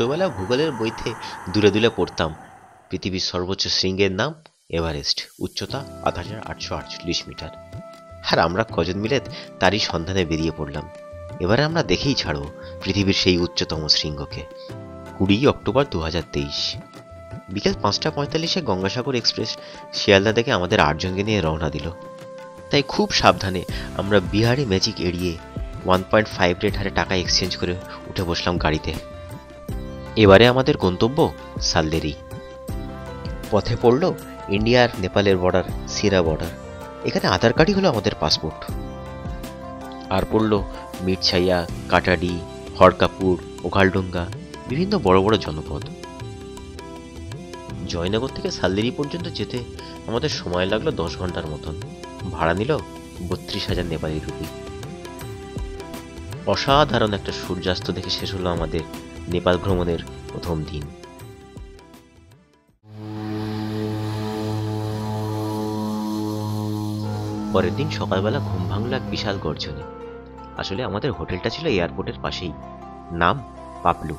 ছোটবেলা ভূগোলের বইতে দূরে দূরে পড়তাম পৃথিবীর সর্বোচ্চ শৃঙ্গের নাম এভারেস্ট, উচ্চতা ৮,৮৪৮ মিটার। আর আমরা কজন মিলে তারই সন্ধানে বেরিয়ে পড়লাম। এবারে আমরা দেখেই ছাড়ব পৃথিবীর সেই উচ্চতম শৃঙ্গকে। ২০ অক্টোবর ২০২৩ বিকেল ৫টা ৪৫ গঙ্গাসাগর এক্সপ্রেস শিয়ালদা থেকে আমাদের ৮ জনকে নিয়ে রওনা দিল। তাই খুব সাবধানে আমরা বিহারি ম্যাজিক এড়িয়ে 1.5 রেট হারে টাকা এক্সচেঞ্জ করে উঠে বসলাম গাড়িতে। এবারে আমাদের গন্তব্য সালদেরি। পথে পড়ল ইন্ডিয়া আর নেপালের বর্ডার, সিরা বর্ডার। এখানে আধার কার্ডই হলো আমাদের পাসপোর্ট। আর পড়ল মিরছাইয়া, কাটাডি, হরকাপুর, ওঘালডুঙ্গা, বিভিন্ন বড় বড় জনপদ। জয়নগর থেকে সালদেরি পর্যন্ত যেতে আমাদের সময় লাগলো 10 ঘন্টার মতন। ভাড়া নিল ৩২,০০০ নেপালি রুপি। অসাধারণ একটা সূর্যাস্ত দেখে শেষ হলো আমাদের নেপাল ভ্রমণের প্রথম দিন। পরের দিন সকালবেলা ঘুম ভাঙল এক বিশাল গর্জনে। আসলে আমাদের হোটেলটা ছিল এয়ারপোর্টের পাশেই, নাম পাপলু।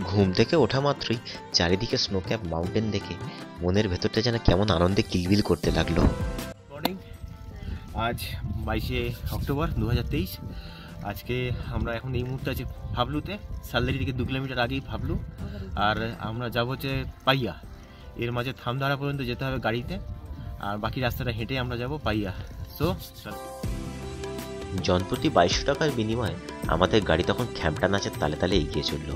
ঘুম থেকে ওঠা মাত্রই চারিদিকে স্নোক্যাপ মাউন্টেন দেখে মনের ভেতরটা যেন কেমন আনন্দে কিলবিল করতে লাগলো। মর্নিং, আজ 22শে অক্টোবর 2023। আজকে আমরা এখন এই মুহূর্তে আছি ভাবলুতে। সালদেরি থেকে 2 কিলোমিটার আগেই ভাবলু। আর আমরা যাব হচ্ছে পাইয়া। এর মাঝে থামদাড়া পর্যন্ত যেতে হবে গাড়িতে, আর বাকি রাস্তাটা হেঁটে আমরা যাব পাইয়া। সো জনপ্রতি 2200 টাকার বিনিময়ে আমাদের গাড়ি তখন খ্যামটা নাচের তালে তালে এগিয়ে চলল।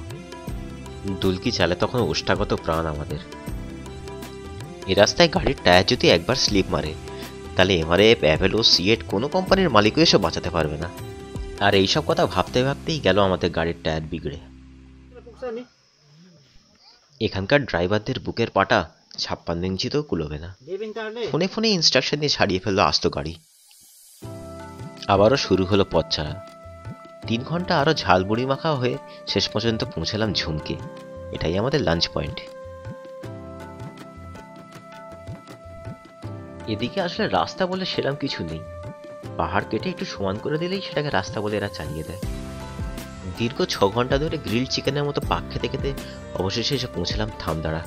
দুলকি চালে তখন ওষ্ঠাগত প্রাণ আমাদের। এ রাস্তায় গাড়ির টায়ার যদি একবার স্লিপ মারে, তাহলে এমআরএফ, অ্যাভেলো, সিয়েট কোনো কোম্পানির মালিকও এসে বাঁচাতে পারবে না। আর এইসব কথা ভাবতে ভাবতেই গেল আমাদের গাড়ির টায়ার বিগড়ে। এখানকার ড্রাইভারদের বুকের পাটা 56 ইঞ্চিতেও কুলোবে না। ফোনে ফোনে ইনস্ট্রাকশন দিয়ে ছাড়িয়ে ফেললো আস্ত গাড়ি। আবারও শুরু হলো পথ ছাড়া। 3 ঘন্টা আরো ঝালবুড়ি মাখা হয়ে শেষ পর্যন্ত পৌঁছালাম ঝুমকে। এটাই আমাদের লাঞ্চ পয়েন্ট। এদিকে আসলে রাস্তা বলে সেরকম কিছু নেই। পাহাড় কেটে একটু সমান করে দিলেই সেটাকে রাস্তা বলে এরা চালিয়ে দেয়। দীর্ঘ 6 ঘন্টা ধরে গ্রিল চিকেনের মতো পাক খেতে খেতে অবশেষে এসে পৌঁছলাম থামদাড়া।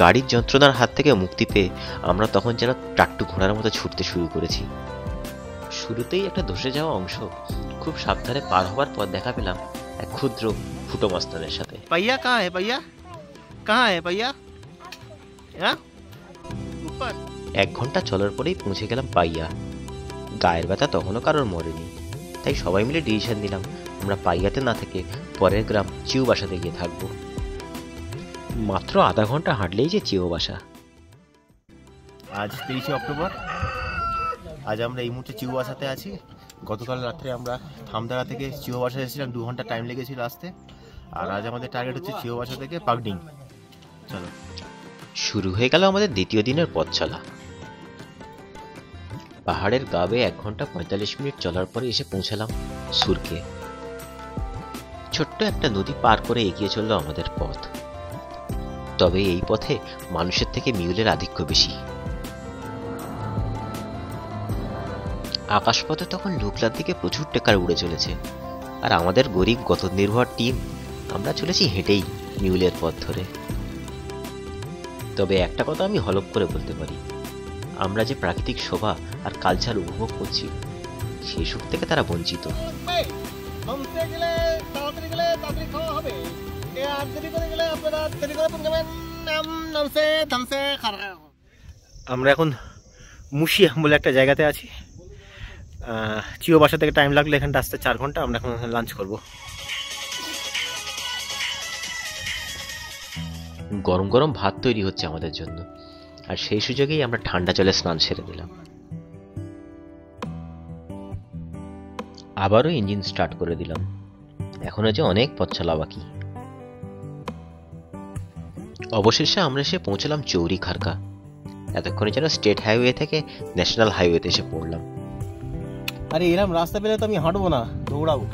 গাড়ির যন্ত্রণার হাত থেকে মুক্তি পেয়ে আমরা তখন যেন টাট্টু ঘোড়ার মতো ছুটতে শুরু করেছি। শুরুতেই একটা ধসে যাওয়া অংশ খুব সাবধানে পার হওয়ার পর দেখা পেলাম এক ক্ষুদ্র ফুটো মস্তানের সাথে। পাইয়া কাহা হে? পাইয়া কাহা হে? পাইয়া 1 ঘন্টা চলার পরেই পৌঁছে গেলাম পাইয়া। গায়ের ব্যথা তখনও কারোর মরেনি, তাই সবাই মিলে ডিসিশন নিলাম আমরা পাইয়াতে না থেকে পরের গ্রাম চিউবাসাতে গিয়ে থাকবো। মাত্র আধা ঘন্টা হাঁটলেই যে চিউবাসা। আজ 23শে অক্টোবর। আজ আমরা এই মুহূর্তে চিউবাসাতে আছি। গতকাল রাত্রে আমরা থামদাড়া থেকে চিউবাসা এসেছিলাম, 2 ঘন্টা টাইম লেগেছিল আসতে। আর আজ আমাদের টার্গেট হচ্ছে চিউবাসা থেকে পাকডিং। চলো শুরু হয়ে গেল আমাদের দ্বিতীয় দিনের পথ চলা। পাহাড়ের গা বেয়ে 1 ঘন্টা 45 মিনিট চলার পরে এসে পৌঁছালাম সুরকে। ছোট্ট একটা নদী পার করে এগিয়ে চলল আমাদের পথ। তবে এই পথে মানুষের থেকে মিউলের আধিক্য বেশি। আকাশপথে তখন লুকলার দিকে প্রচুর টেকার উড়ে চলেছে, আর আমাদের গরিব গত নির্ভর টিম আমরা চলেছি হেঁটেই মিউলের পথ ধরে। তবে একটা কথা আমি হলপ করে বলতে পারি, আমরা যে প্রাকৃতিক শোভা আর কালচার উপভোগ করছি সেই সুখ থেকে তারা বঞ্চিত। আমরা এখন মুশিয়া বলে একটা জায়গাতে আছি। চিউবাসা থেকে টাইম লাগলো এখানটা আসতে 4 ঘন্টা। আমরা এখন লাঞ্চ করব। গরম গরম ভাত তৈরি হচ্ছে আমাদের জন্য, আর সেই সুযোগেই আমরা ঠান্ডা জলে স্নান সেরে দিলাম। আবারও ইঞ্জিন স্টার্ট করে দিলাম। এখনো যে অনেক পথ চলা বাকি। অবশেষে আমরা এসে পৌঁছলাম চৌরি খারকা। এতক্ষণে যেন স্টেট হাইওয়ে থেকে ন্যাশনাল হাইওয়েতে এসে পড়লাম। আরে এরকম রাস্তা পেলে তো আমি হাঁটবো না, দৌড়াবো।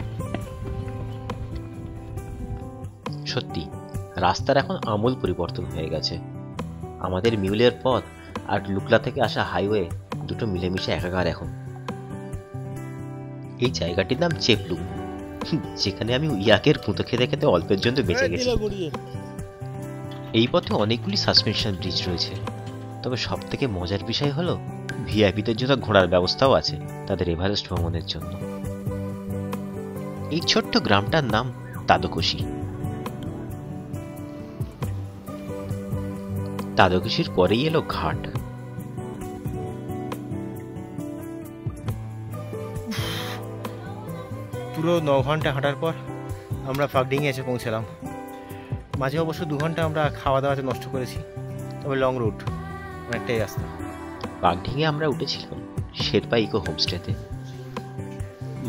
সত্যি রাস্তার এখন আমূল পরিবর্তন হয়ে গেছে। আমাদের মিউলের পথ আর লুকলা থেকে আসা হাইওয়ে দুটো মিলেমিশে একাকার এখন। এই জায়গাটির নাম চেপলু, যেখানে আমি ইয়াকের গুঁতো খেতে খেতে অল্পের জন্য বেঁচে গেছি। এই পথে অনেকগুলি সাসপেনশন ব্রিজ রয়েছে, তবে সব থেকে মজার বিষয় হলো ভিআইপিদের জন্য ঘোড়ার ব্যবস্থাও আছে তাদের এভারেস্ট ভ্রমণের জন্য। এই ছোট্ট গ্রামটার নাম তাদকশি। তাদকশির পরেই এলো ঘাট। পুরো 9 ঘন্টা হাঁটার পর আমরা পাকডিংয়ে এসে পৌঁছালাম। মাঝে অবশ্য 2 ঘন্টা আমরা খাওয়া দাওয়াতে নষ্ট করেছি, তবে লং রুট, অনেকটাই রাস্তা। পাকডিংয়ে আমরা উঠেছিলাম শেরপা ইকো হোমস্টেতে।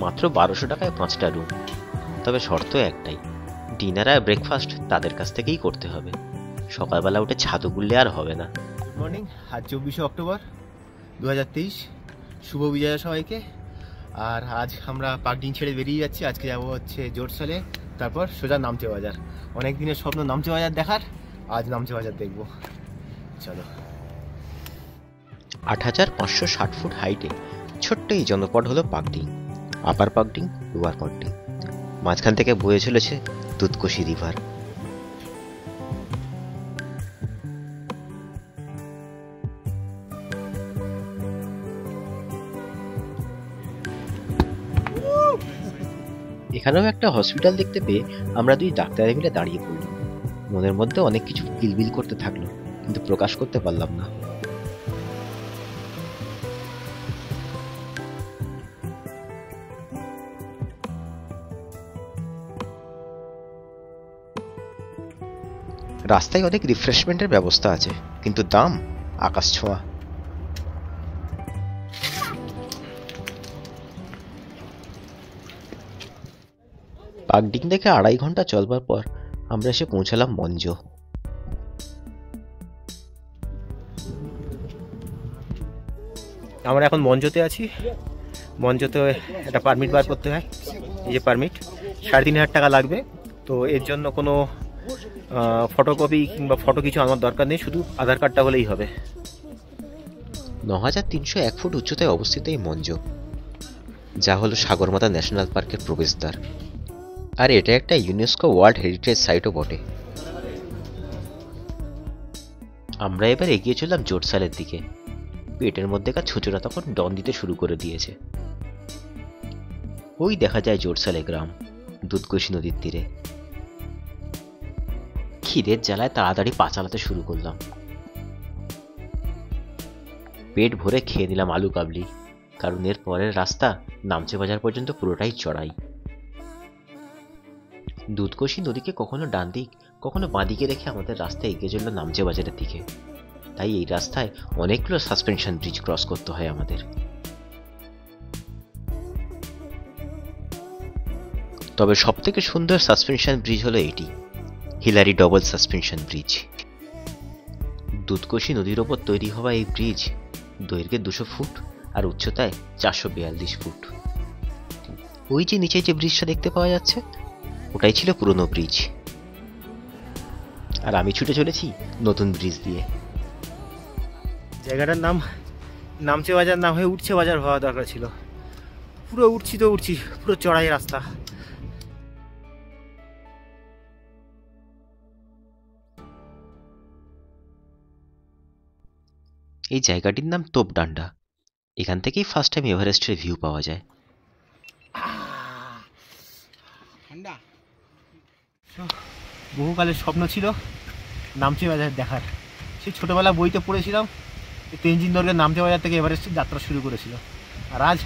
মাত্র 1200 টাকায় 5টা রুম, তবে শর্ত একটাই, ডিনার আর ব্রেকফাস্ট তাদের কাছ থেকেই করতে হবে। সকালবেলা উঠে ছাতু গুললে আর হবে না। গুড মর্নিং, আজ 24শে অক্টোবর 2023, শুভ বিজয়া সবাইকে। আর আজ আমরা পাকডিং ছেড়ে বেরিয়ে যাচ্ছি। আজকে যাবো হচ্ছে জোরসালে, তারপর সোজা নামচে বাজার। অনেক দিনের স্বপ্ন নামচে বাজার দেখার, আজ নামচে বাজার দেখবো। চলো। 8560 ফুট হাইটে ছোট্ট এই জনপদ হলো পাকডিং। আপার পাকডিং, লোয়ার পাকডিং, মাঝখান থেকে বয়ে চলেছে দুধকোশি রিভার। এখানেও একটা হসপিটাল দেখতে পেয়ে আমরা দুই ডাক্তারে মিলে দাঁড়িয়ে পড়লাম। মনের মধ্যে অনেক কিছু কিলবিল করতে থাকলো, কিন্তু প্রকাশ করতে পারলাম না। রাস্তায় অনেক রিফ্রেশমেন্টের ব্যবস্থা আছে, কিন্তু দাম আকাশ ছোঁয়া। পাকডিং থেকে 2.5 ঘন্টা চলবার পর আমরা এসে পৌঁছালাম মঞ্জ। আমরা এখন মঞ্জতে আছি। মঞ্জতে একটা পারমিট বার করতে হয়, এই যে পারমিট, 3500 টাকা লাগবে। তো এর জন্য কোনো ফটোকপি কিংবা ফটো কিছু আমার দরকার নেই, শুধু আধার কার্ডটা হলেই হবে। 9301 ফুট উচ্চতায় অবস্থিত এই মঞ্জ, যা হলো সাগরমাথা ন্যাশনাল পার্কের প্রবেশদ্বার। আর এটা একটা ইউনেস্কো ওয়ার্ল্ড হেরিটেজ সাইটও বটে। আমরা এবার এগিয়ে চললাম জোরসালের দিকে। পেটের মধ্যেকার ছুঁচোরা তখন ডন দিতে শুরু করে দিয়েছে। ওই দেখা যায় জোরসালে গ্রাম, দুধকোশি নদীর তীরে। খিদের জ্বালায় তাড়াতাড়ি পা চালাতে শুরু করলাম। পেট ভরে খেয়ে নিলাম আলু কাবলি, কারণ এর পরের রাস্তা নামচে বাজার পর্যন্ত পুরোটাই চড়াই। দুধকোশি নদীকে কখনো ডান দিক কখনো বাঁ দিকে রেখে আমাদের রাস্তা এগিয়ে চলল নামচে বাজারের দিকে। তাই এই রাস্তায় অনেকগুলো সাসপেনশন ব্রিজ ক্রস করতে হয় আমাদের। তবে সব থেকে সুন্দর সাসপেনশন ব্রিজ হলো এটি, হিলারি ডবল সাসপেনশন ব্রিজ। দুধকোশি নদীর ওপর তৈরি হওয়া এই ব্রিজ দৈর্ঘ্যে 200 ফুট আর উচ্চতায় 442 ফুট। ওই যে নিচে যে ব্রিজটা দেখতে পাওয়া যাচ্ছে, ওটাই ছিল পুরনো ব্রিজ। আর আমি ছুটে চলেছি নতুন ব্রিজ দিয়ে। জায়গাটার নাম নামচে বাজার না হয়ে উঠছে বাজার হওয়া দরকার ছিল। পুরো উঠছি তো উঠছি, পুরো চড়াই রাস্তা। এই জায়গাটির নাম তোপডান্ডা। এখান থেকেই ফার্স্ট টাইম এভারেস্টের ভিউ পাওয়া যায়। বহুকালের স্বপ্ন ছিল নামচে বাজার দেখার। সেই ছোটোবেলা বইতে পড়েছিলাম, তেনজিং নরগে নামচে বাজার থেকে এভারেস্টের যাত্রা শুরু করেছিল। আর আজ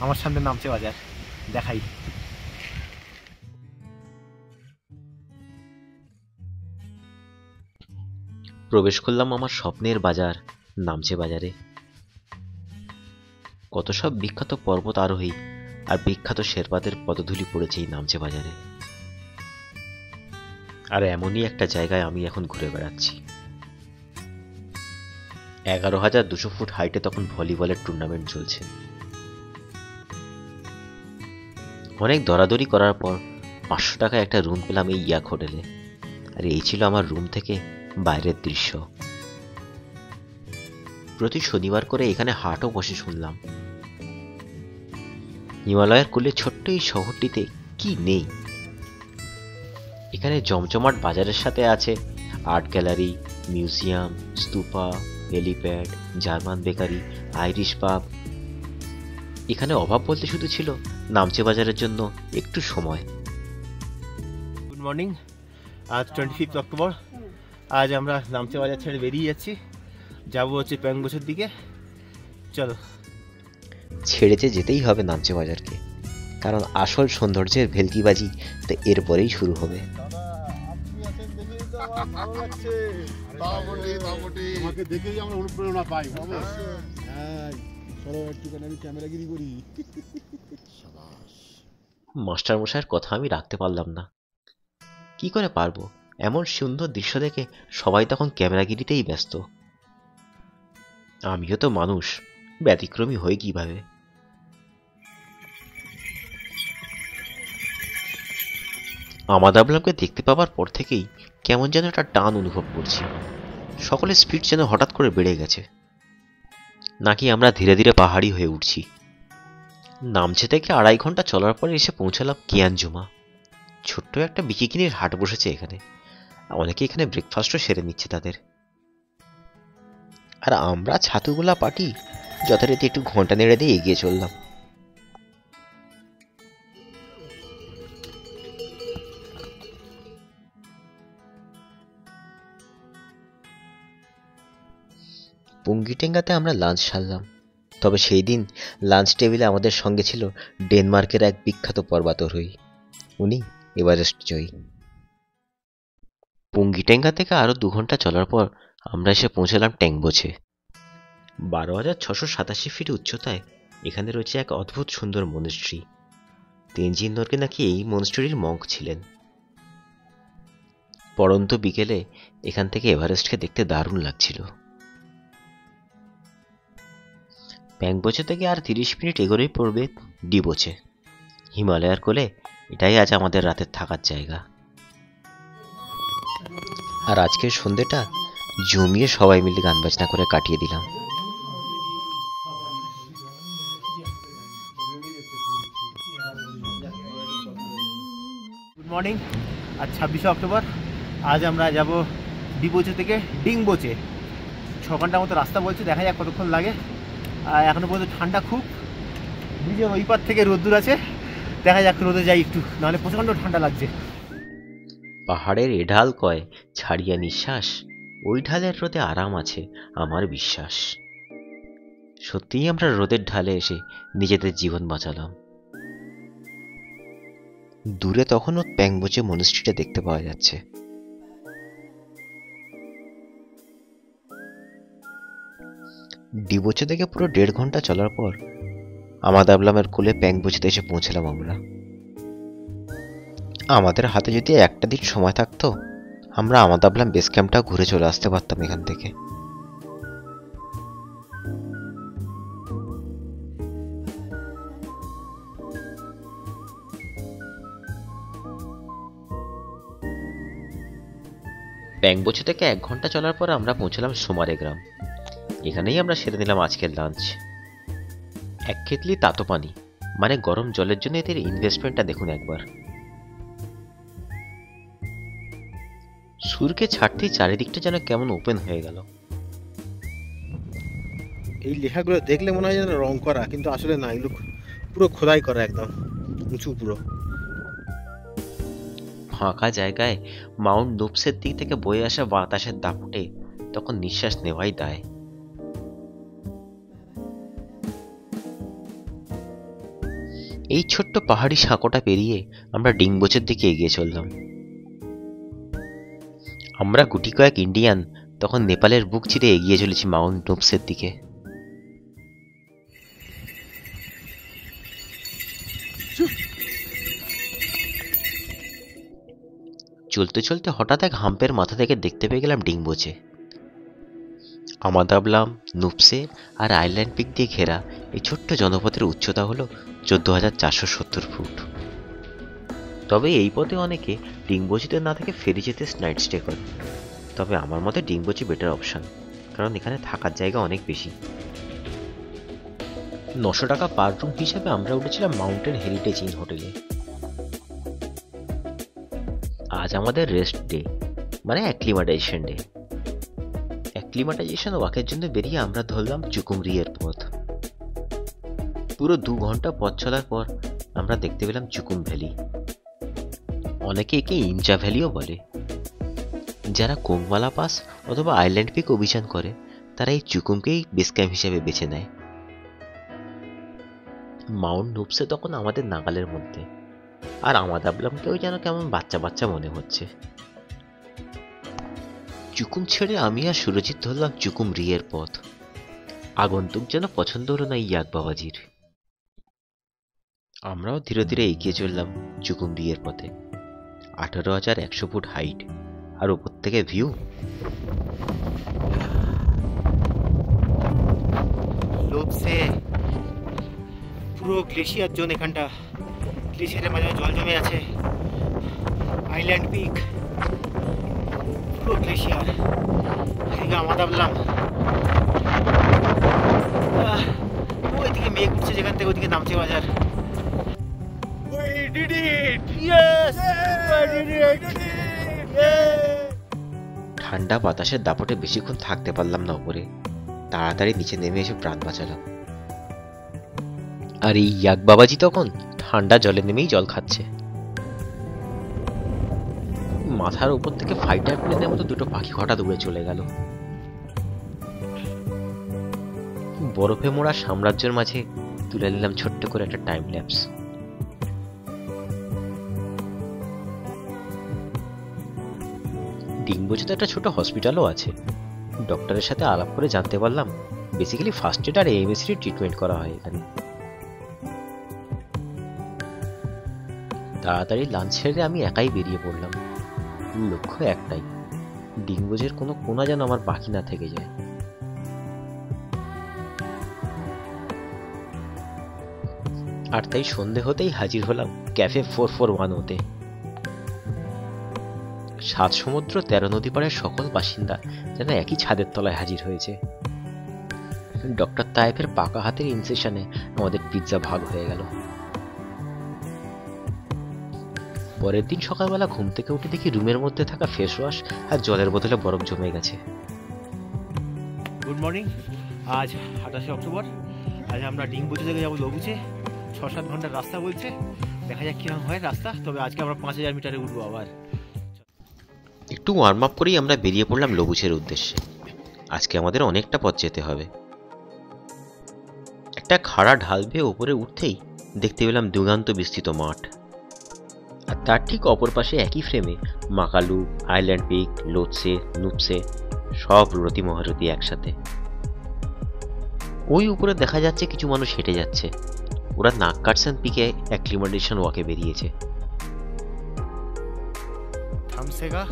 আমার সামনে নামচে বাজার, দেখাই। প্রবেশ করলাম আমার স্বপ্নের বাজার নামচে বাজারে। কত সব বিখ্যাত পর্বত আরোহী আর বিখ্যাত শেরপাদের পদধূলি পড়েছে এই নামচে বাজারে। আর এমনই একটা জায়গায় আমি এখন ঘুরে বেড়াচ্ছি। 11,200 ফুট হাইটে তখন ভলিবলের টুর্নামেন্ট চলছে। অনেক দরাদরি করার পর 500 টাকায় একটা রুম পেলাম এই ইয়াক হোটেলে। আর এই ছিল আমার রুম থেকে বাইরের দৃশ্য। প্রতি শনিবার করে এখানে হাটও বসে শুনলাম। হিমালয়ের কোলে ছোট্ট এই শহরটিতে কি নেই। এখানে জমজমাট বাজারের সাথে আছে art gallery, museum, stupa, helipad, German bakery, Irish পাব। এখানে অভাব বলতে শুধু ছিল নামচে বাজারের জন্য একটু সময়। Good morning. আজ 25 অক্টোবর। আজ আমরা নামচে বাজার ছেড়ে বেরিয়ে যাচ্ছি, যাবো হচ্ছে প্যাংবোচের দিকে। চলো। ছেড়েতে যেতেই হবে নামচে বাজারকে, কারণ আসল সৌন্দর্যের ভেলকিবাজি তো এরপরেই শুরু হবে। মাস্টার মশাইয়ের কথা আমি রাখতে পারলাম না। কি করে পারবো? এমন সুন্দর দৃশ্য দেখে সবাই তখন ক্যামেরাগিরিতেই ব্যস্ত। আমিও তো মানুষ, ব্যতিক্রমী হই কিভাবে? আমাদ আবলামকে দেখতে পাওয়ার পর থেকেই কেমন যেন একটা টান অনুভব করছি। সকলের স্পিড যেন হঠাৎ করে বেড়ে গেছে, নাকি আমরা ধীরে ধীরে পাহাড়ি হয়ে উঠছি। নামচে থেকে 2.5 ঘন্টা চলার পরে এসে পৌঁছালাম কিয়ানজুমা। ছোট্ট একটা বিকিনির হাট বসেছে এখানে। অনেকে এখানে ব্রেকফাস্টও সেরে নিচ্ছে তাদের। আর আমরা ছাতুগুলা পাটি যথারীতি একটু ঘন্টা নেড়ে দিয়ে এগিয়ে চললাম। পুঙ্গিটেঙ্গাতে আমরা লাঞ্চ সারলাম। তবে সেই দিন লাঞ্চ টেবিলে আমাদের সঙ্গে ছিল ডেনমার্কের এক বিখ্যাত পর্বতারোহী। উনি এভারেস্ট জয়ী। পুঙ্গিটেঙ্গা থেকে আরো 2 ঘন্টা চলার পর আমরা এসে পৌঁছলাম ট্যাংবোচে। 12,687 ফিট উচ্চতায় এখানে রয়েছে এক অদ্ভুত সুন্দর মনেস্ট্রি। তেনজিং নরগে নাকি এই মনেস্ট্রির মঙ্ক ছিলেন। পড়ন্ত বিকেলে এখান থেকে এভারেস্টকে দেখতে দারুণ লাগছিল। প্যাংবোচে থেকে আর 30 মিনিট এগোলেই পড়বে ডিবোচে। হিমালয়ের কোলে এটাই আজ আমাদের রাতের থাকার জায়গা। আর আজকের সন্ধ্যেটা জমিয়ে সবাই মিলে গান বাজনা করে কাটিয়ে দিলাম। Good morning. আজ 26 অক্টোবর। আজ আমরা যাব ডিবোচে থেকে ডিংবোচে। 6 ঘন্টার মতো রাস্তা বলছে, দেখা যাক কতক্ষণ লাগে। আর এখনো পর্যন্ত ঠান্ডা খুব। ব্রিজের ওই পার থেকে রোদ্দুর আছে, দেখা যাক রোদে যাই একটু, নাহলে প্রচণ্ড ঠান্ডা লাগছে। পাহাড়ের এ ঢাল কয় ছাড়িয়া নিঃশ্বাস, ওই ঢালের রোদে আরাম আছে আমার বিশ্বাস। সত্যিই আমরা রোদের ঢালে এসে নিজেদের জীবন বাঁচালাম। দূরে তখনও প্যাংবোচে মনেস্ট্রিটা দেখতে পাওয়া যাচ্ছে। ডিবোচে থেকে পুরো 1.5 ঘন্টা চলার পর আমাদ আবলামের কোলে প্যাংবোচেতে এসে পৌঁছলাম আমরা। আমাদের হাতে যদি একটা দিন সময় থাকতো, আমরা আমাদ আবলাম বেস ক্যাম্পটা ঘুরে চলে আসতে পারতাম এখান থেকে। প্যাংবোচে থেকে 1 ঘন্টা চলার পর আমরা পৌঁছলাম সোমারে গ্রাম। এখানেই আমরা সেরে নিলাম আজকের লাঞ্চ। 1 কেটলি তাতো পানি, মানে গরম জলের জন্য এদের ইনভেস্টমেন্টটা দেখুন একবার। সুরকে ছাড়তেই চারিদিকটা যেন কেমন ওপেন হয়ে গেল। এই লেখাগুলো দেখলে মনে হয় যেন রং করা, কিন্তু আসলে না, এগুলো পুরো খোদাই করা, একদম উঁচু পুরো। ফাঁকা জায়গায় মাউন্ট নুপসের দিক থেকে বয়ে আসা বাতাসের দাপটে তখন নিঃশ্বাস নেওয়াই দায়। এই ছোট্ট পাহাড়ি সাঁকোটা পেরিয়ে আমরা ডিংবোচের দিকে এগিয়ে চললাম। আমরা গুটি কয়েক ইন্ডিয়ান তখন নেপালের বুক চিরে এগিয়ে চলেছি মাউন্ট নুপসের দিকে। চলতে চলতে হঠাৎ এক হাম্পের মাথা থেকে দেখতে পেয়ে গেলাম ডিংবোচে। আমাদ আবলাম, নুপসে আর আইল্যান্ড পিক দিয়ে ঘেরা এই ছোট্ট জনপদের উচ্চতা হলো 14,470 ফুট। তবে এই পথে অনেকে ডিংবোচিতে না থেকে ফেরি যেতে নাইট স্টে করে। তবে আমার মতে ডিংবোচি বেটার অপশন, কারণ এখানে থাকার জায়গা অনেক বেশি। 900 টাকা পার রুম হিসাবে আমরা উঠেছিলাম মাউন্টেন হেরিটেজ ইন হোটেলে। আজ আমাদের রেস্ট ডে, মানে অ্যাক্লিমাটাইজেশন ডে। অ্যাক্লিমাটাইজেশন ওয়াকের জন্য বেরিয়ে আমরা ধরলাম চুকুমরিয়ের পথ। পুরো 2 ঘন্টা পথ চলার পর আমরা দেখতে পেলাম চুকুম ভ্যালি। অনেকে একে ইনচা ভ্যালিও বলে। যারা কোংমালা পাস অথবা আইল্যান্ড পিক অভিযান করে তারা এই চুকুমকেই বেস ক্যাম্প হিসেবে বেছে নেয়। মাউন্ট নুপসে তখন আমাদের নাগালের মধ্যে, আর আমাদাবলামকেও যেন কেমন বাচ্চা বাচ্চা মনে হচ্ছে। চুকুম ছেড়ে আমি আর সুরজিৎ ধরলাম চুকুম রিয়ের পথ। আগন্তুক যেন পছন্দ হলো না ইয়াক বাবাজির। আমরাও ধীরে ধীরে এগিয়ে চললাম চুকুম রিয়ের পথে। 18,100 ফুট হাইট, আর উপর থেকে ভিউ। লোপসে পুরো গ্লেশিয়ার জোন, এখানটা গ্লেশিয়ারের মাঝে জল জমে আছে। আইল্যান্ড পিক পুরো গ্লেশিয়ার। এদিকে আমাদাবলাম, ওইদিকে মেঘ উঠছে যেখান থেকে, ওইদিকে নামছে বাজার। ঠান্ডা বাতাসের দাপটে বেশিক্ষণ থাকতে পারলাম না উপরে, তাড়াতাড়ি নিচে নেমে এসে প্রাণ বাঁচালাম। আর এই ইয়াক বাবাজি তখন ঠান্ডা জলে নেমেই জল খাচ্ছে। মাথার উপর থেকে ফাইটার প্লেনের মতো দুটো পাখি হঠাৎ উড়ে চলে গেল। বরফে মোড়া সাম্রাজ্যের মাঝে তুলে নিলাম ছোট্ট করে একটা টাইম ল্যাপস। ডিম্বুজোতে একটা ছোট হসপিটালও আছে। ডক্টরের সাথে আলাপ করে জানতে পারলাম বেসিক্যালি ফার্স্ট এড আর এএমএসি ট্রিটমেন্ট করা হয় এখানে। তাড়াতাড়ি লাঞ্চ সেরে আমি একাই বেরিয়ে পড়লাম। লক্ষ্য একটাই, ডিম্বুজের কোনো কোনা যেন আমার বাকি না থেকে যায়। আর তাই সন্ধে হতেই হাজির হলাম ক্যাফে 441-তে। 7 সমুদ্র 13 নদী পাড়ের সকল বাসিন্দা যেন একই ছাদের তলায় হাজির হয়েছে। ডক্টর তায়েফের পাকা হাতের ইনসেশনে আমাদের পিৎজা ভাগ হয়ে গেল। পরের দিন সকালবেলা ঘুম থেকে উঠে দেখি রুমের মধ্যে থাকা ফেস ওয়াশ আর জলের বোতলে বরফ জমে গেছে। Good morning. আজ 28 অক্টোবর। আজ আমরা ডিম্বুজে থেকে যাবো লবুচে। 6-7 ঘন্টার রাস্তা বলছে, দেখা যাক কিরকম হয় রাস্তা। তবে আজকে আমরা 5000 মিটারে উঠবো আবার। একটু ওয়ার্ম আপ করেই আমরা বেরিয়ে পড়লাম লবুচের উদ্দেশ্যে। আজকে আমাদের অনেকটা পথ যেতে হবে। একটা খাড়া ঢাল বেয়ে ওপরে উঠতেই দেখতে পেলাম দুর্দান্ত বিস্তৃত মাঠ, আর তার ঠিক অপর পাশে একই ফ্রেমে মাকালু, আইল্যান্ড পিক, লোৎসে, নুপসে সব রতি মহারতি একসাথে। ওই উপরে দেখা যাচ্ছে কিছু মানুষ হেঁটে যাচ্ছে। ওরা নাগকাটসেন পিকে অ্যাক্লিমাটাইজেশন ওয়াকে বেরিয়েছে। থামসেগা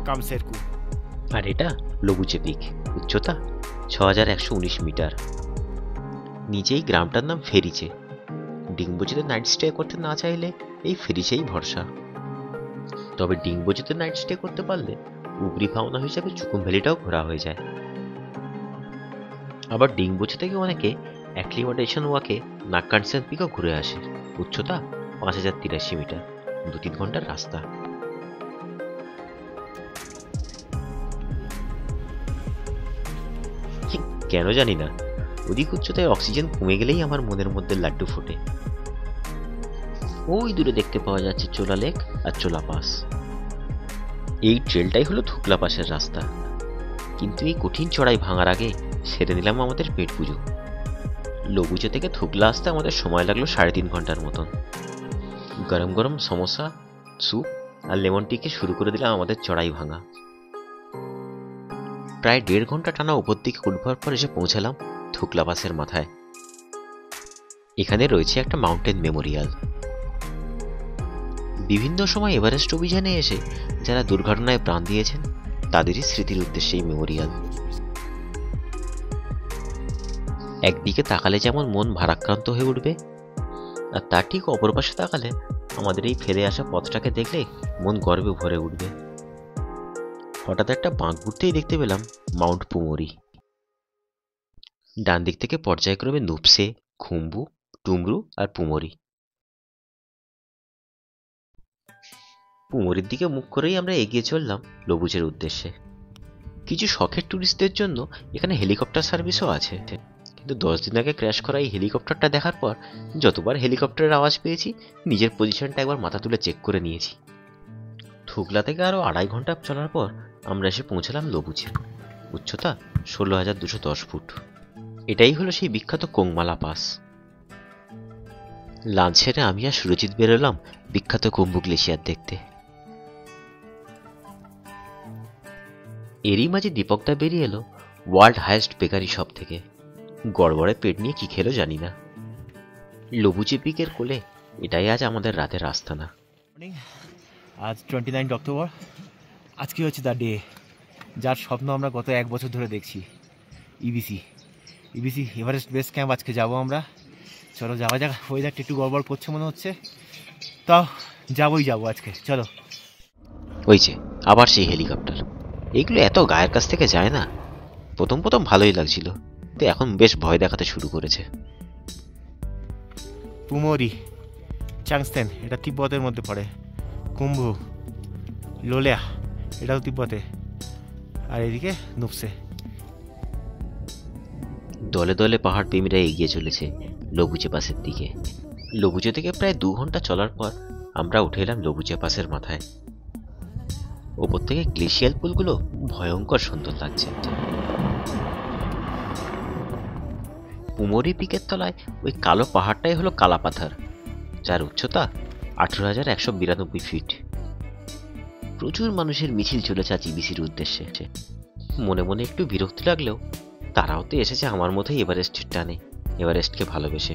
কামসেরকু। আর এটা লবুচে পিক, উচ্চতা 6119 মিটার। নিচেই গ্রামটার নাম ফেরিচে। ডিম্বুজেতে নাইট স্টে করতে না চাইলে এই ফেরিচেই ভরসা। তবে ডিম্বুজেতে নাইট স্টে করতে পারলে উপরি ভাওনা হিসাবে চুকুম ভ্যালিটাও ঘোরা হয়ে যায়। আবার ডিম্বুজে থেকে অনেকে অ্যাক্লিমাটাইজেশন ওয়াকে নাগকাটসেন পিকও ঘুরে আসে। উচ্চতা 5083 মিটার, 2-3 ঘন্টার রাস্তা। কেন জানি না, অধিক উচ্চতায় অক্সিজেন কমে গেলেই আমার মনের মধ্যে লাড্ডু ফোটে। ওই দূরে দেখতে পাওয়া যাচ্ছে চোলা লেক আর চোলা পাস। এই ট্রেলটাই হলো থুকলা পাসের রাস্তা। কিন্তু এই কঠিন চড়াই ভাঙার আগে সেরে নিলাম আমাদের পেট পুজো। লবুচে থেকে থুকলা আসতে আমাদের সময় লাগলো 3.5 ঘন্টার মতন। গরম গরম সমোসা, স্যুপ আর লেমন টিকে শুরু করে দিলাম আমাদের চড়াই ভাঙা। প্রায় 1.5 ঘন্টা টানা উপর দিকে উঠবার পর এসে পৌঁছালাম থুকলা পাসের মাথায়। এখানে রয়েছে একটা মাউন্টেন মেমোরিয়াল। বিভিন্ন সময় এভারেস্ট অভিযানে এসে যারা দুর্ঘটনায় প্রাণ দিয়েছেন তাদেরই স্মৃতির উদ্দেশ্যে এই মেমোরিয়াল। একদিকে তাকালে যেমন মন ভারাক্রান্ত হয়ে উঠবে, আর তার ঠিক অপর পাশে তাকালে আমাদের এই ফেলে আসা পথটাকে দেখলে মন গর্বে ভরে উঠবে। হঠাৎ একটা বাঁক ঘুরতেই দেখতে পেলাম মাউন্ট পুমরি। ডান দিক থেকে পর্যায়ক্রমে নুপসে, খুম্বু, টুমরু আর পুমরি। পুমরির দিকে মুখ করেই আমরা এগিয়ে চললাম লবুজের উদ্দেশ্যে। কিছু শখের ট্যুরিস্টদের জন্য এখানে হেলিকপ্টার সার্ভিসও আছে, কিন্তু 10 দিন আগে ক্র্যাশ করা এই হেলিকপ্টারটা দেখার পর যতবার হেলিকপ্টারের আওয়াজ পেয়েছি নিজের পজিশনটা একবার মাথা তুলে চেক করে নিয়েছি। থুগলা থেকে আরও 2.5 ঘন্টা চলার পর আমরা এসে পৌঁছালাম লবুজে। উচ্চতা 16,210 ফুট। এটাই হলো সেই বিখ্যাত কোংমালা পাস। লাঞ্চ সেরে আমি আর সুরজিৎ বেরোলাম বিখ্যাত কুম্ভু গ্লেশিয়ার দেখতে। এরই মাঝে দীপকদা বেরিয়ে এলো ওয়ার্ল্ড হাইয়েস্ট বেকারি শপ থেকে। গড়বড়ে পেট নিয়ে কি খেলো জানি না। লবুচে পিকের কোলে এটাই আজ আমাদের রাতের আস্তানা। আজ 29 অক্টোবর। আজকে হচ্ছে দ্য ডে যার স্বপ্ন আমরা গত 1 বছর ধরে দেখছি। ইবিসি এভারেস্ট বেস ক্যাম্প আজকে যাব আমরা। চলো যাওয়া যাক। ওয়েদারটা একটু গড়বড় করছে মনে হচ্ছে, তাও যাবো আজকে। চলো। ওই যে আবার সেই হেলিকপ্টার। এগুলো এত গায়ের কাছ থেকে যায় না। প্রথম ভালোই লাগছিল, তো এখন বেশ ভয় দেখাতে শুরু করেছে। পুমরি, চাংস্তেন এটা তিব্বতের মধ্যে পড়ে। কুম্ভু, লোলেয়া এটাও তিব্বতে, আর এদিকে নুপসে। দলে দলে পাহাড় প্রেমীরা এগিয়ে চলেছে লবুচে পাসের দিকে। লবুচে থেকে প্রায় 2 ঘন্টা চলার পর আমরা উঠে এলাম লবুচে পাসের মাথায়। ওপর থেকে গ্লেশিয়াল পুলগুলো ভয়ঙ্কর সুন্দর লাগছে। পুমরি পিকের তলায় ওই কালো পাহাড়টাই হলো কালাপাথর, যার উচ্চতা 18,192 ফিট। প্রচুর মানুষের মিছিল চলেছে আজ ইবিসির উদ্দেশ্যে। মনে মনে একটু বিরক্তি লাগলেও তারাও তো এসেছে আমার মতোই এভারেস্টের টানে, এভারেস্টকে ভালোবেসে।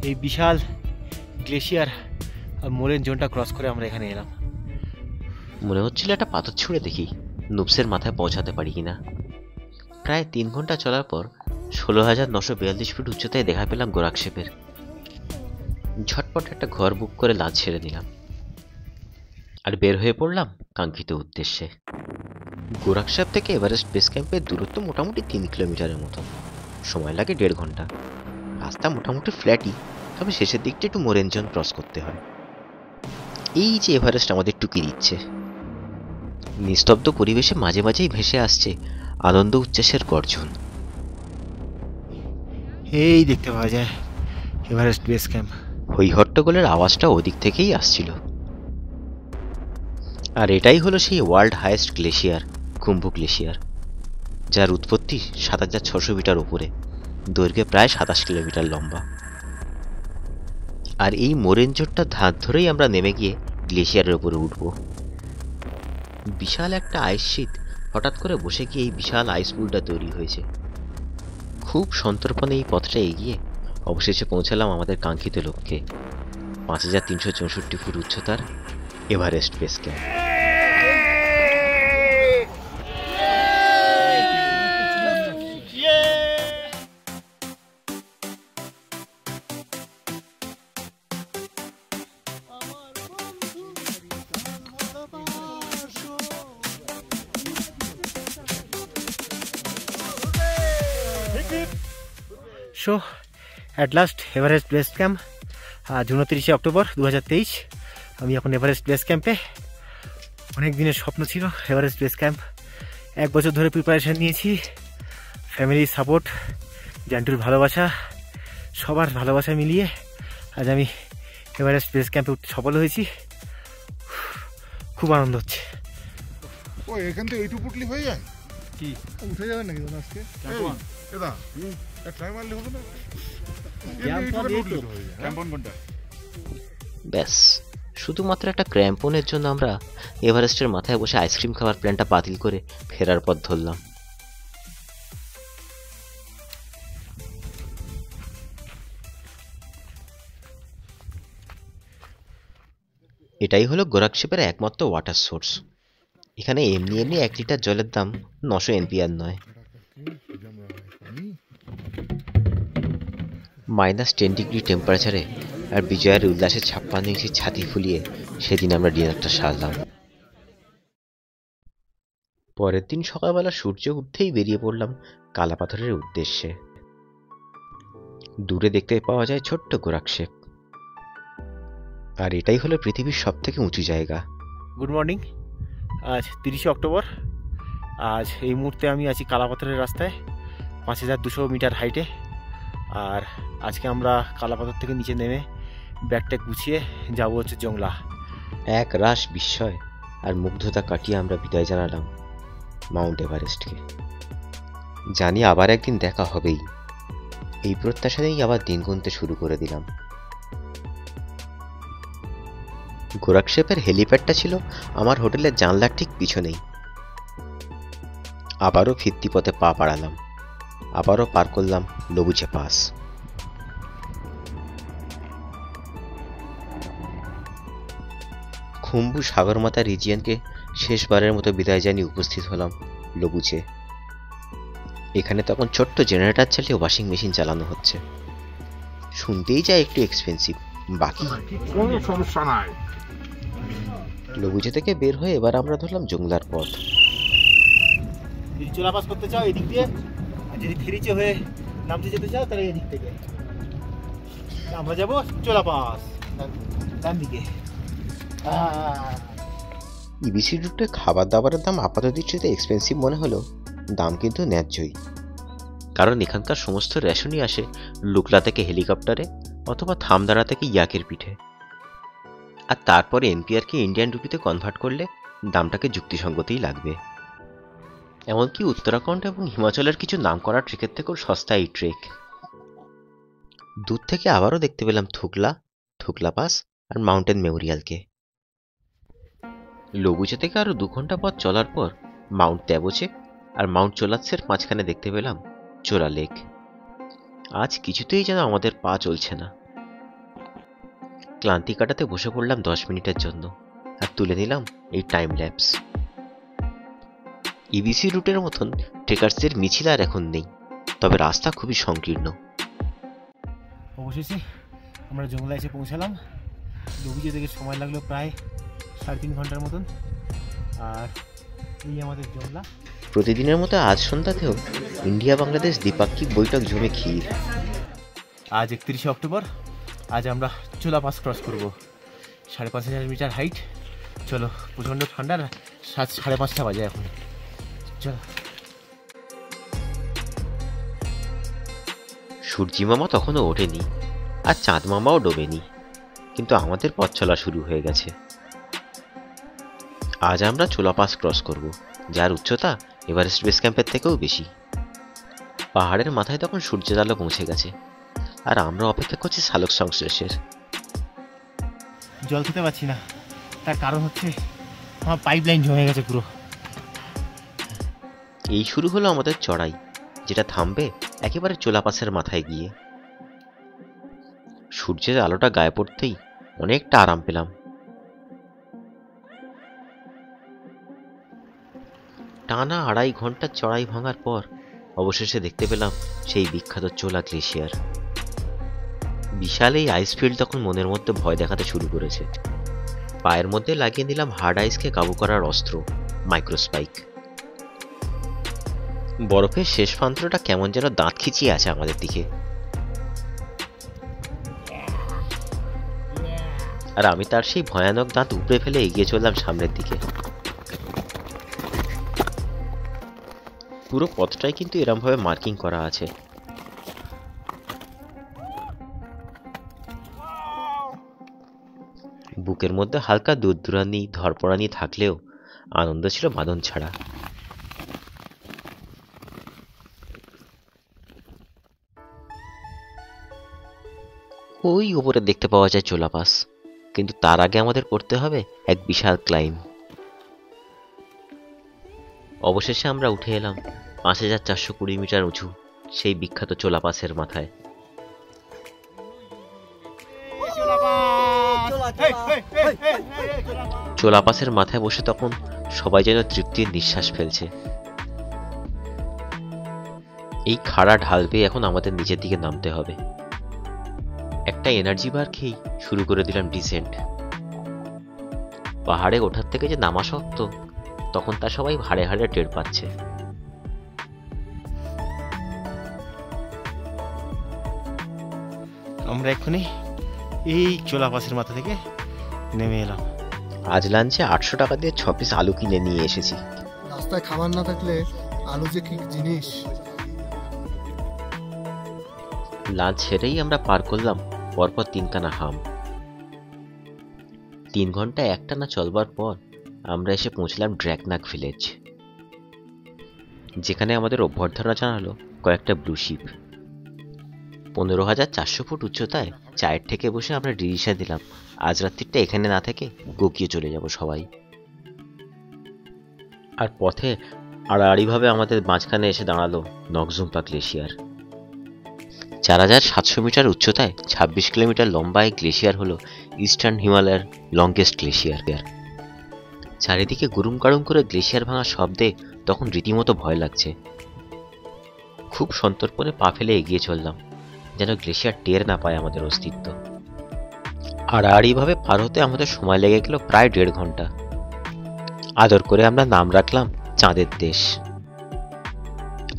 এই বিশাল গ্লেশিয়ার আর মোরেন জোনটা ক্রস করে আমরা এখানে এলাম। মনে হচ্ছিল একটা পাথর ছুঁড়ে দেখি নুপসের মাথায় পৌঁছাতে পারি কিনা। প্রায় 3 ঘন্টা চলার পর 16,942 ফিট উচ্চতায় দেখা পেলাম গোরাকশেপের। ঝটপট একটা ঘর বুক করে লাঞ্চ ছেড়ে দিলাম আর বের হয়ে পড়লাম কাঙ্ক্ষিত উদ্দেশ্যে। গোরাকশেপ থেকে এভারেস্ট বেস ক্যাম্পের দূরত্ব মোটামুটি 3 কিলোমিটারের মতো। সময় লাগে 1.5 ঘন্টা। রাস্তা মোটামুটি ফ্ল্যাটই, তবে শেষের দিকটা একটু মোরেনজন ক্রস করতে হয়। এই যে এভারেস্ট আমাদের টুকি দিচ্ছে। নিস্তব্ধ পরিবেশে মাঝে মাঝেই ভেসে আসছে আনন্দ উচ্ছ্বাসের গর্জন। এই দেখতে পাওয়া যায় এভারেস্ট বেস ক্যাম্প। হই হট্টগোলের আওয়াজটা ওদিক থেকেই আসছিল। আর এটাই হলো সেই world highest glacier, Kumbh glacier, যার উৎপত্তি 7,600 মিটার উপরে, দৈর্ঘ্যে প্রায় 27 কিলোমিটার লম্বা। আর এই মোরেনজোরটার ধার ধরেই আমরা নেমে গিয়ে গ্লেশিয়ারের উপরে উঠব। বিশাল একটা আইস শীট হঠাৎ করে বসে গিয়ে এই বিশাল আইস পুলটা তৈরি হয়েছে। খুব সন্তর্পণে এই পথটা এগিয়ে অবশেষে পৌঁছালাম আমাদের কাঙ্ক্ষিত লক্ষ্যে, 5,364 ফুট উচ্চতার Everest base camp. So at last Everest base camp. আজ 29 অক্টোবর 2023। আমি এখন এভারেস্ট বেস ক্যাম্পে। অনেক দিনের স্বপ্ন ছিল এভারেস্ট বেস ক্যাম্প। 1 বছর ধরে প্রিপারেশান নিয়েছি। ফ্যামিলির সাপোর্ট, জান্টুর ভালোবাসা, সবার ভালোবাসা মিলিয়ে আজ আমি এভারেস্ট বেস ক্যাম্পে উঠতে সফল হয়েছি। খুব আনন্দ হচ্ছে। ও এখান থেকে এইটুকু উঠলি হয়ে যায় কি উঠে যাবে নাকি দাদা আজকে? দাদা ট্রাই মারলে হবে না? ব্যাস, শুধুমাত্র একটা ক্র্যাম্পনের জন্য আমরা এভারেস্টের মাথায় বসে আইসক্রিম খাওয়ার প্ল্যানটা বাতিল করে ফেরার পথ ধরলাম। এটাই হলো গোরাকশেপের একমাত্র ওয়াটার সোর্স। এখানে এমনি 1 লিটার জলের দাম 900 NPR নয়। -10 ডিগ্রি টেম্পারেচারে আর বিজয়ের উল্লাসে 56 ইঞ্চি ছাতি ফুলিয়ে সেদিন আমরা ডিনারটা সারলাম। পরের দিন সকালবেলা সূর্য উঠতেই বেরিয়ে পড়লাম কালাপাথরের উদ্দেশ্যে। দূরে দেখতে পাওয়া যায় ছোট্ট গোরাকশেপ, আর এটাই হলো পৃথিবীর সব থেকে উঁচু জায়গা। Good morning. আজ 30শে অক্টোবর। আজ এই মুহূর্তে আমি আছি কালাপাথরের রাস্তায় 5200 মিটার হাইটে। আর আজকে আমরা কালাপাথর থেকে নিচে নেমে ব্যাগটা গুছিয়ে যাবো হচ্ছে জংলা। এক রাশ বিস্ময় আর মুগ্ধতা কাটিয়ে আমরা বিদায় জানালাম মাউন্ট এভারেস্টকে। জানি আবার একদিন দেখা হবেই, এই প্রত্যাশা নিয়েই আবার দিন গুনতে শুরু করে দিলাম। গোরাকশেপের হেলিপ্যাডটা ছিল আমার হোটেলের জানলার ঠিক পিছনেই। আবারও ফিরতি পথে পা বাড়ালাম, আবারও পার করলাম লবুচে পাস। খুম্বু সাগরমাথা রিজিয়নকে শেষবারের মতো বিদায় জানিয়ে উপস্থিত হলাম লবুচে। এখানে তখন ছোট্ট জেনারেটর চালিয়ে ওয়াশিং মেশিন চালানো হচ্ছে। শুনতেই যায় একটু এক্সপেন্সিভ, বাকি কোনো সমস্যা নাই। লবুচে থেকে বের হয়ে এবার আমরা ধরলাম জংলার পথ। যদি চোলাপাস করতে চাও এদিক দিয়ে, আর যদি ফেরিচে হয়ে নামতে যেতে চাও তাহলে এদিক থেকে। আমরা যাবো চোলাপাস ডান দিকে। ইবিসি রুটে খাবার দাবারের দাম আপাত দৃষ্টিতে এক্সপেন্সিভ মনে হলেও দাম কিন্তু ন্যায্যই, কারণ এখানকার সমস্ত রেশনই আসে লুকলা থেকে হেলিকপ্টারে অথবা থামদারা থেকে ইয়াকের পিঠে। আর তারপরে এনপিআরকে ইন্ডিয়ান রুপিতে কনভার্ট করলে দামটাকে যুক্তিসঙ্গতই লাগবে। এমনকি উত্তরাখণ্ড এবং হিমাচলের কিছু নামকরা ট্রেকের থেকেও সস্তা এই ট্রেক। দূর থেকে আবারও দেখতে পেলাম থুকলা পাস আর মাউন্টেন মেমোরিয়ালকে। লবুচে থেকে আরো 2 ঘন্টা পথ চলার পর মাউন্ট ট্যাবোচে আর মাউন্ট চোলাৎসের মাঝখানে দেখতে পেলাম চোলা লেক। আজ কিছুতেই যেন আমাদের পা চলছে না। ক্লান্তি কাটাতে বসে পড়লাম 10 মিনিটের জন্য আর তুলে নিলাম এই টাইম ল্যাপস। ইবিসি রুটের মতন ট্রেকার্সদের মিছিল আর এখন নেই, তবে রাস্তা খুবই সংকীর্ণ। অবশেষে আমরা জংলা এসে পৌঁছালাম। লবুচে থেকে সময় লাগলো প্রায় 3.5 ঘন্টার মতন। আর এই আমাদের জংলা। প্রতিদিনের মতো আজ সন্ধ্যাতেও ইন্ডিয়া বাংলাদেশ দ্বিপাক্ষিক বৈঠক জমে ক্ষীর। আজ 31শে অক্টোবর। আজ আমরা চোলা পাস ক্রস করব। 5,500 মিটার হাইট। চলো, প্রচণ্ড ঠান্ডা, 5:30 বাজে এখন। চলো। সূর্যি মামা তখনও ওঠেনি আর চাঁদ মামাও ডোবেনি, কিন্তু আমাদের পথ চলা শুরু হয়ে গেছে। আজ আমরা চোলা পাস ক্রস করব, যার উচ্চতা এভারেস্ট বেস ক্যাম্পের থেকেও বেশি। পাহাড়ের মাথায় তখন সূর্যের আলো পৌঁছে গেছে আর আমরা অপেক্ষা করছি সালোক সংশ্লেষের। জল খেতে পারছি না, তার কারণ হচ্ছে আমার পাইপ লাইন জমে গেছে পুরো। এই শুরু হলো আমাদের চড়াই, যেটা থামবে একেবারে চোলা পাসের মাথায় গিয়ে। সূর্যের আলোটা গায়ে পড়তেই অনেকটা আরাম পেলাম। টানা 2.5 ঘন্টার চড়াই ভাঙার পর অবশেষে দেখতে পেলাম সেই বিখ্যাত চোলা গ্লেশিয়ার। বিশাল এই আইসফিল্ড তখন মনের মধ্যে ভয় দেখাতে শুরু করেছে। পায়ের মধ্যে লাগিয়ে নিলাম হার্ড আইসকে কাবু করার অস্ত্র মাইক্রোস্পাইক। বরফের শেষ প্রান্তটা কেমন যেন দাঁত খিচিয়ে আছে আমাদের দিকে, আর আমি তার সেই ভয়ানক দাঁত উপড়ে ফেলে এগিয়ে চললাম সামনের দিকে। পুরো পথটাই কিন্তু এরম ভাবে মার্কিং করা আছে। বুকের মধ্যে হালকা দূরদূরানি ধরপড়ানি থাকলেও আনন্দ ছিল বাঁধন ছাড়া। ওই উপরে দেখতে পাওয়া যায় চোলা পাস, কিন্তু তার আগে আমাদের করতে হবে এক বিশাল ক্লাইম। অবশেষে আমরা উঠে এলাম 5,420 মিটার উঁচু সেই বিখ্যাত চোলা পাসের মাথায়। চোলা পাসের মাথায় বসে তখন সবাই যেন তৃপ্তির নিঃশ্বাস ফেলছে। এই খাড়া ঢাল বেয়ে এখন আমাদের নিচের দিকে নামতে হবে। একটা এনার্জি বার খেয়েই শুরু করে দিলাম ডিসেন্ট। পাহাড়ে ওঠার থেকে যে নামা শক্ত, তখন তা সবাই হাড়ে হাড়ে টের পাচ্ছে। আমরা এক্ষুনি এই চোলা পাসের মাথা থেকে নেমে এলাম। আজ লাঞ্চে 800 টাকা দিয়ে 6 পিস আলু কিনে নিয়ে এসেছি। রাস্তায় খাবার না থাকলে আলু যে কি জিনিস। লাঞ্চ সেরেই আমরা পার করলাম পরপর 3খানা হাম। 3 ঘন্টা একটানা চলবার পর আমরা এসে পৌঁছলাম ড্র্যাকনাক ভিলেজ, যেখানে আমাদের অভ্যর্থনা জানালো কয়েকটা ব্লু শিপ। 15,400 ফুট উচ্চতায় চায়ের থেকে বসে আমরা ডিসিশন দিলাম আজ রাত্রিটা এখানে না থেকে গোকিয়ে চলে যাব সবাই। আর পথে আড়াআড়িভাবে আমাদের মাঝখানে এসে দাঁড়ালো নকজুম্পা গ্লেশিয়ার। 4,700 মিটার উচ্চতায় 26 কিলোমিটার লম্বা এই গ্লেশিয়ার হলো ইস্টার্ন হিমালয়ের লংগেস্ট গ্লেশিয়ার। চারিদিকে গুরুম গাড়ুম করে গ্লেশিয়ার ভাঙা শব্দে তখন রীতিমতো ভয় লাগছে। খুব সন্তর্পণে পা ফেলে এগিয়ে চললাম, যেন গ্লেশিয়ার টের না পায় আমাদের অস্তিত্ব। আড়াআড়িভাবে পার হতে আমাদের সময় লেগে গেল প্রায় 1.5 ঘন্টা। আদর করে আমরা নাম রাখলাম চাঁদের দেশ।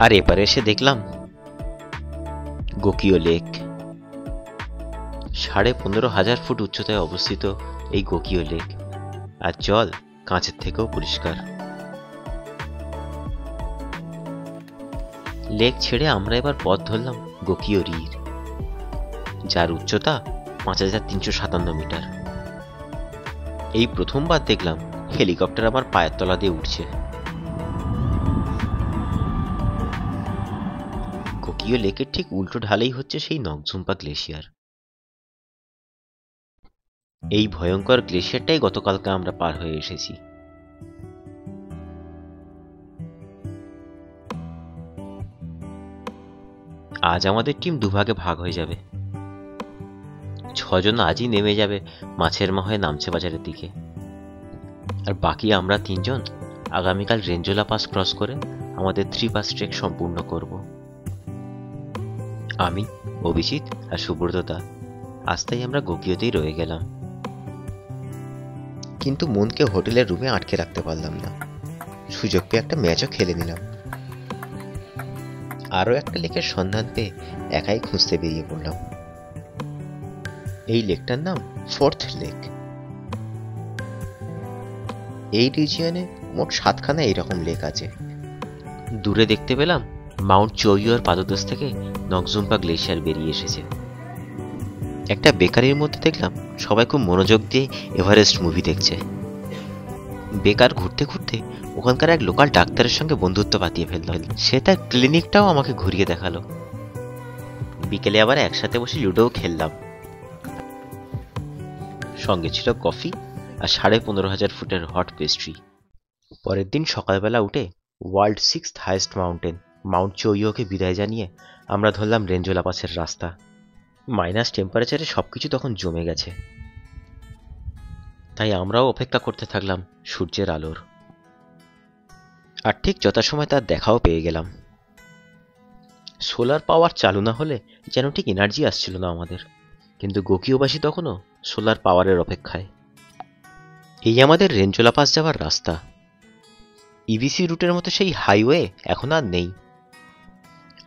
আর এপারে এসে দেখলাম গোকিও লেক। 15,500 ফুট উচ্চতায় অবস্থিত এই গোকিও লেক, আর জল কাঁচের থেকেও পরিষ্কার। লেক ছেড়ে আমরা এবার পথ ধরলাম গোকিও রির, যার উচ্চতা 5,357 মিটার। এই প্রথমবার দেখলাম হেলিকপ্টার আমার পায়ের তলা দিয়ে উঠছে। গোকিও লেকের ঠিক উল্টো ঢালেই হচ্ছে সেই নকজুম্পা গ্লেশিয়ার। এই ভয়ঙ্কর গ্লেশিয়ারটাই গতকালকে আমরা পার হয়ে এসেছি। আজ আমাদের টিম দুভাগে ভাগ হয়ে যাবে। 6 জন আজই নেমে যাবে মাছের মা হয়ে নামছে বাজারের দিকে, আর বাকি আমরা 3 জন আগামীকাল রেঞ্জোলা পাস ক্রস করে আমাদের 3 পাস ট্রেক সম্পূর্ণ করব। আমি, অভিজিৎ আর সুব্রতদা আজ তাই আমরা গোকিওতেই রয়ে গেলাম। কিন্তু মনকে হোটেলের রুমে আটকে রাখতে পারলাম না। সুযোগ পেয়ে একটা ম্যাচও খেলে নিলাম। আরও একটা লেকের সন্ধান পেয়ে একাই খুঁজতে বেরিয়ে পড়লাম। এই লেকটার নাম 4th লেক। এই রিজিয়নে মোট 7খানা এইরকম লেক আছে। দূরে দেখতে পেলাম মাউন্ট চৌইয়োর পাদদেশ থেকে নকজুম্পা গ্লেশিয়ার বেরিয়ে এসেছে। একটা বেকারির মধ্যে দেখলাম সবাই খুব মনোযোগ দিয়ে এভারেস্ট মুভি দেখছে। বেকার ঘুরতে ঘুরতে ওখানকার এক লোকাল ডাক্তারের সঙ্গে বন্ধুত্ব পাতিয়ে ফেলল। সে তার ক্লিনিকটাও আমাকে ঘুরিয়ে দেখালো। বিকেলে আবার একসাথে বসে লুডোও খেললাম। সঙ্গে ছিল কফি আর 15,500 ফুটের হট পেস্ট্রি। পরের দিন সকালবেলা উঠে world 6th highest mountain mount চৌইয়োকে বিদায় জানিয়ে আমরা ধরলাম রেঞ্জোলা পাসের রাস্তা। মাইনাস টেম্পারেচারে সবকিছু তখন জমে গেছে, তাই আমরাও অপেক্ষা করতে থাকলাম সূর্যের আলোর। আর ঠিক যথাসময় তার দেখাও পেয়ে গেলাম। সোলার পাওয়ার চালু না হলে যেন ঠিক এনার্জি আসছিল না আমাদের, কিন্তু গোকিওবাসী তখনও সোলার পাওয়ারের অপেক্ষায়। এই আমাদের রেঞ্জোলা পাস যাওয়ার রাস্তা। ইবিসি রুটের মতো সেই হাইওয়ে এখন আর নেই,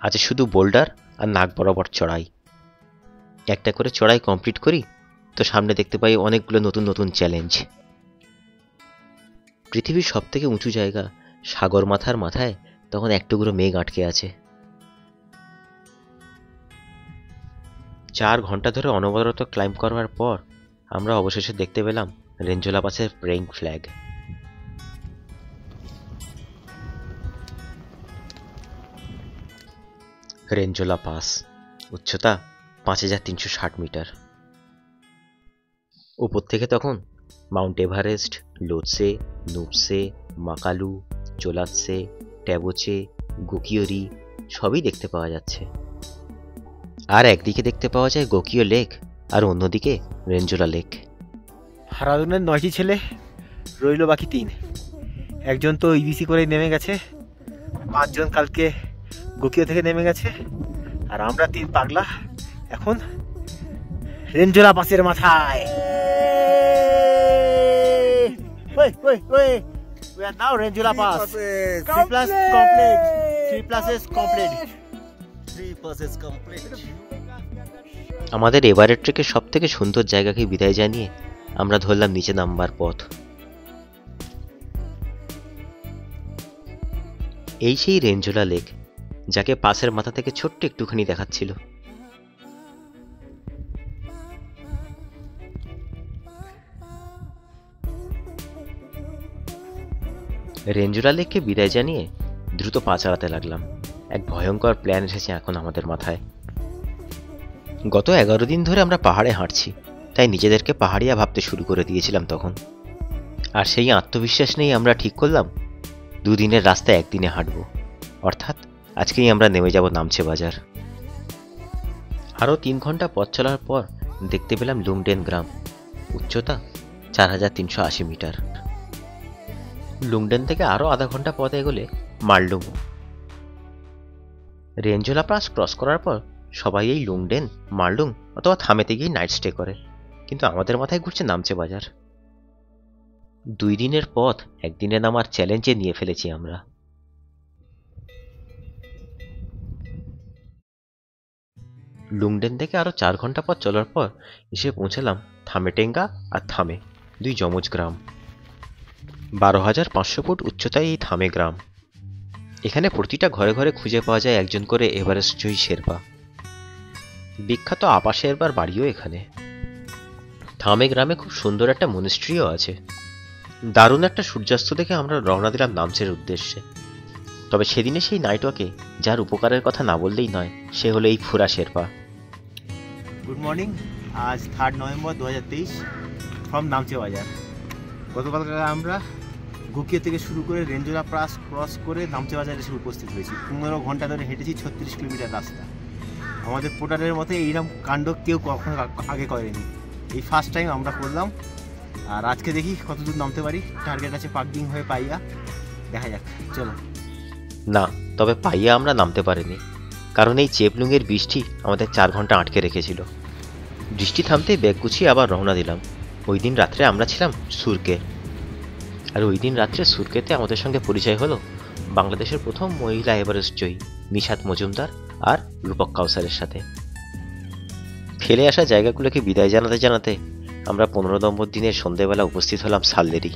আছে শুধু বোল্ডার আর নাক বরাবর চড়াই। একটা করে চড়াই কমপ্লিট করি তো সামনে দেখতে পাই অনেকগুলো নতুন নতুন চ্যালেঞ্জ। পৃথিবীর সব থেকে উঁচু জায়গা সাগর মাথার মাথায় তখন এক টুকরো মেঘ আটকে আছে। 4 ঘন্টা ধরে অনবরত ক্লাইম্ব করবার পর আমরা অবশেষে দেখতে পেলাম রেঞ্জোলা পাসের প্রেইং ফ্ল্যাগ। রেঞ্জোলা পাস, উচ্চতা 5,360 মিটার। উপর থেকে তখন মাউন্ট এভারেস্ট, লোৎসে, নুপসে, মাকালু, চোলাৎসে, ট্যাবোচে, গোকিওরি সবই দেখতে পাওয়া যাচ্ছে। আর একদিকে দেখতে পাওয়া যায় গোকিও লেক, আর অন্যদিকে রেঞ্জোলা লেক। হারাধনের 9টি ছেলে, রইল বাকি 3। একজন তো ইবিসি করে নেমে গেছে, 5 জন কালকে গোকিও থেকে নেমে গেছে, আর আমরা 3 পাগলা এখন রেঞ্জোলা পাসের মাথায়। We are now Ranjula Pass. 3 plus complete. 3 plus is complete. 3 plus is complete. আমাদের এবারের ট্রেকের সব থেকে সুন্দর জায়গাকে বিদায় জানিয়ে আমরা ধরলাম নিচে নামবার পথ। এই সেই রেঞ্জোলা লেক, যাকে পাশের মাথা থেকে ছোট্ট একটুখানি দেখাচ্ছিল। রেঞ্জোলা লেককে বিদায় জানিয়ে দ্রুত পা চালাতে লাগলাম। এক ভয়ঙ্কর প্ল্যান এসেছে এখন আমাদের মাথায়। গত 11 দিন ধরে আমরা পাহাড়ে হাঁটছি, তাই নিজেদেরকে পাহাড়িয়া ভাবতে শুরু করে দিয়েছিলাম তখন। আর সেই আত্মবিশ্বাস নিয়েই আমরা ঠিক করলাম 2 দিনের রাস্তা 1 দিনে হাঁটবো, অর্থাৎ আজকেই আমরা নেমে যাব নামছে বাজার। আরও 3 ঘন্টা পথ চলার পর দেখতে পেলাম লুংডেন গ্রাম, উচ্চতা 4380 মিটার। লুংডেন থেকে আরও আধা ঘন্টা পথ এগোলে মালডুম। রেঞ্জোলা পাস ক্রস করার পর সবাই এই লুংডেন, মালডুং অথবা থামেতে গিয়ে নাইট স্টে করে, কিন্তু আমাদের মাথায় ঘুরছে নামছে বাজার। 2 দিনের পথ 1 দিনে নামার চ্যালেঞ্জে নিয়ে ফেলেছি আমরা। লুংডেন থেকে আরো 4 ঘন্টা পথ চলার পর এসে পৌঁছালাম থামেটেঙ্গা আর থামে, 2 যমজ গ্রাম। 12,500 ফুট উচ্চতায় এই থামে গ্রাম। এখানে প্রতিটা ঘরে ঘরে খুঁজে পাওয়া যায় একজন করে এভারেস্ট জয়ী শেরপা। বিখ্যাত আপা শেরপার বাড়িও এখানে। থামে গ্রামে খুব সুন্দর একটা মনিস্ট্রিও আছে। দারুণ একটা সূর্যাস্ত দেখে আমরা রওনা দিলাম নামচের উদ্দেশ্যে। তবে সেদিনে সেই নাইটওয়াকে যার উপকারের কথা না বললেই নয়, সে হলো এই ফুরা শেরপা। Good morning. আজ 3 নভেম্বর 2023 ফ্রম নামচে বাজার। গতকালকে আমরা গুকিয়া থেকে শুরু করে রেঞ্জোলা পাস ক্রস করে নামচে বাজারে এসে উপস্থিত হয়েছি। 15 ঘন্টা ধরে হেঁটেছি 36 কিলোমিটার রাস্তা। আমাদের পোর্টারের মতে এইরকম কাণ্ড কেউ কখনো আগে করেনি, এই ফার্স্ট টাইম আমরা করলাম। আর আজকে দেখি কতদূর নামতে পারি। টার্গেট আছে পাকডিং হয়ে পাইয়া, দেখা যাক, চলো। না, তবে পাইয়া আমরা নামতে পারিনি, কারণ এই চেপলুংয়ের বৃষ্টি আমাদের 4 ঘন্টা আটকে রেখেছিল। বৃষ্টি থামতেই ব্যাগ গুছিয়ে আবার রওনা দিলাম। ওই দিন রাত্রে আমরা ছিলাম সুরকে, আর ওই দিন রাত্রে সুরকেতে আমাদের সঙ্গে পরিচয় হলো বাংলাদেশের প্রথম মহিলা এভারেস্ট জয়ী নিশাত মজুমদার আর রূপক কাউসারের সাথে। ফেলে আসা জায়গাগুলোকে বিদায় জানাতে জানাতে আমরা 15 নম্বর দিনের সন্ধ্যেবেলা উপস্থিত হলাম সালদেরি,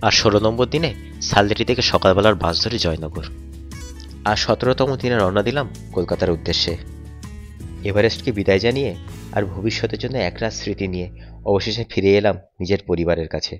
আর 16 নম্বর দিনে সালদেরি থেকে সকালবেলার বাস ধরে জয়নগর, আর 17তম দিনে রওনা দিলাম কলকাতার উদ্দেশ্যে। এভারেস্টকে বিদায় জানিয়ে আর ভবিষ্যতের জন্য একরাত স্মৃতি নিয়ে অবশেষে ফিরে এলাম নিজের পরিবারের কাছে।